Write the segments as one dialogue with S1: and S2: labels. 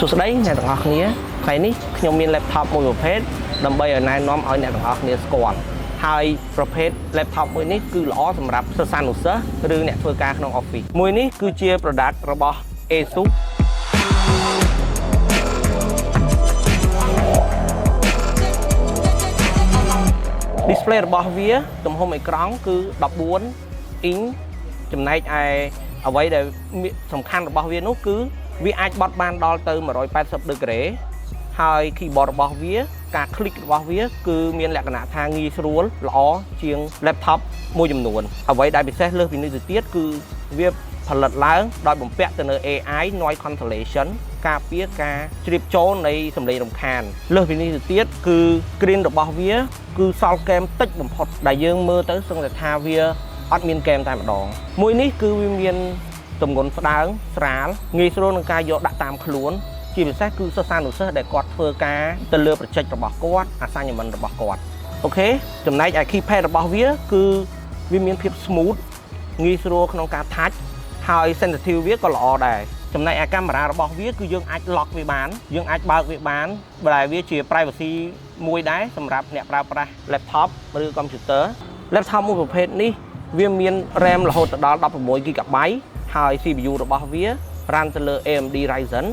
S1: សួស្តីអ្នកទាំងអស់គ្នាថ្ងៃនេះខ្ញុំមាន laptop មួយប្រភេទដើម្បីឲ្យណែនាំឲ្យអ្នកទាំងអស់គ្នាស្គាល់ហើយប្រភេទ laptop មួយនេះគឺល្អសម្រាប់សិស្សានុសិស្សឬអ្នកធ្វើការក្នុង office មួយនេះគឺជា product របស់ ASUS display របស់វាទំហំអេក្រង់គឺ14 inch ចំណែកឯអ្វីដែលសំខាន់របស់វានោះគឺវាអាចបត់បានដល់ទៅ180ដឺក្រេហើយ keyboard របស់វាការ click របស់វាគឺមានលក្ខណៈថាងាយស្រួលល្អជាង laptop មួយចំនួនអ្វីដែលពិសេសលើសពីនេះទៅទៀតគឺវាផលិតឡើងដោយបំពាក់ទៅលើ AI noise cancellation ការពារការជ្រាបចូលនៃសំឡេងរំខានលើសពីនេះទៅទៀតគឺ screen របស់វាគឺសល់ហ្គេមតិចបំផុតដែលយើងមើលទៅសឹងតែថាវាអត់មានហ្គេមតែម្ដងមួយនេះគឺវាមានទម្ងន់ស្ដើងស្រាលងាយស្រួលនឹងការយកដាក់តាមខ្លួនជាពិសេសគឺសិស្សានុសិស្សដែលគាត់ធ្វើការទៅលើប្រជិចរបស់គាត់ assignment របស់គាត់អូខេចំណែកឯ keypad របស់វាគឺវាមានភាព smooth ងាយស្រួលក្នុងការ touch ហើយ sensitive វាក៏ល្អដែរចំណែកឯកាមេរ៉ារបស់វាគឺយើងអាច lock វាបានយើងអាចបើកវាបានដែលវាជា privacy មួយដែរសម្រាប់អ្នកប្រើប្រាស់ laptop ឬ computer laptop មួយប្រភេទនេះវាមាន RAM រហូតដល់16 GB ហើយ CPU របស់វា run ទៅលើ AMD Ryzen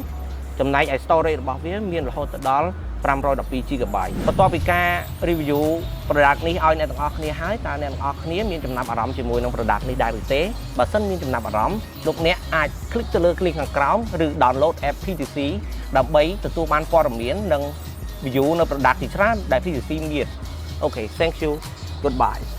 S1: ចំណែកឯ storage របស់វាមានរហូតដល់512 GB បន្ទាប់ពីការ review product នេះឲ្យអ្នកទាំងអស់គ្នាហើយតើអ្នកទាំងអស់គ្នាមានចំណាប់អារម្មណ៍ជាមួយនឹង product នេះដែរឬទេបើសិនមានចំណាប់អារម្មណ៍លោកអ្នកអាច click ទៅលើ link ខាងក្រោមឬ download app PTC ដើម្បីទទួលបានព័ត៌មាននិង view នៅ product ជាច្រើនដែល PTC មានអូខេ thank you goodbye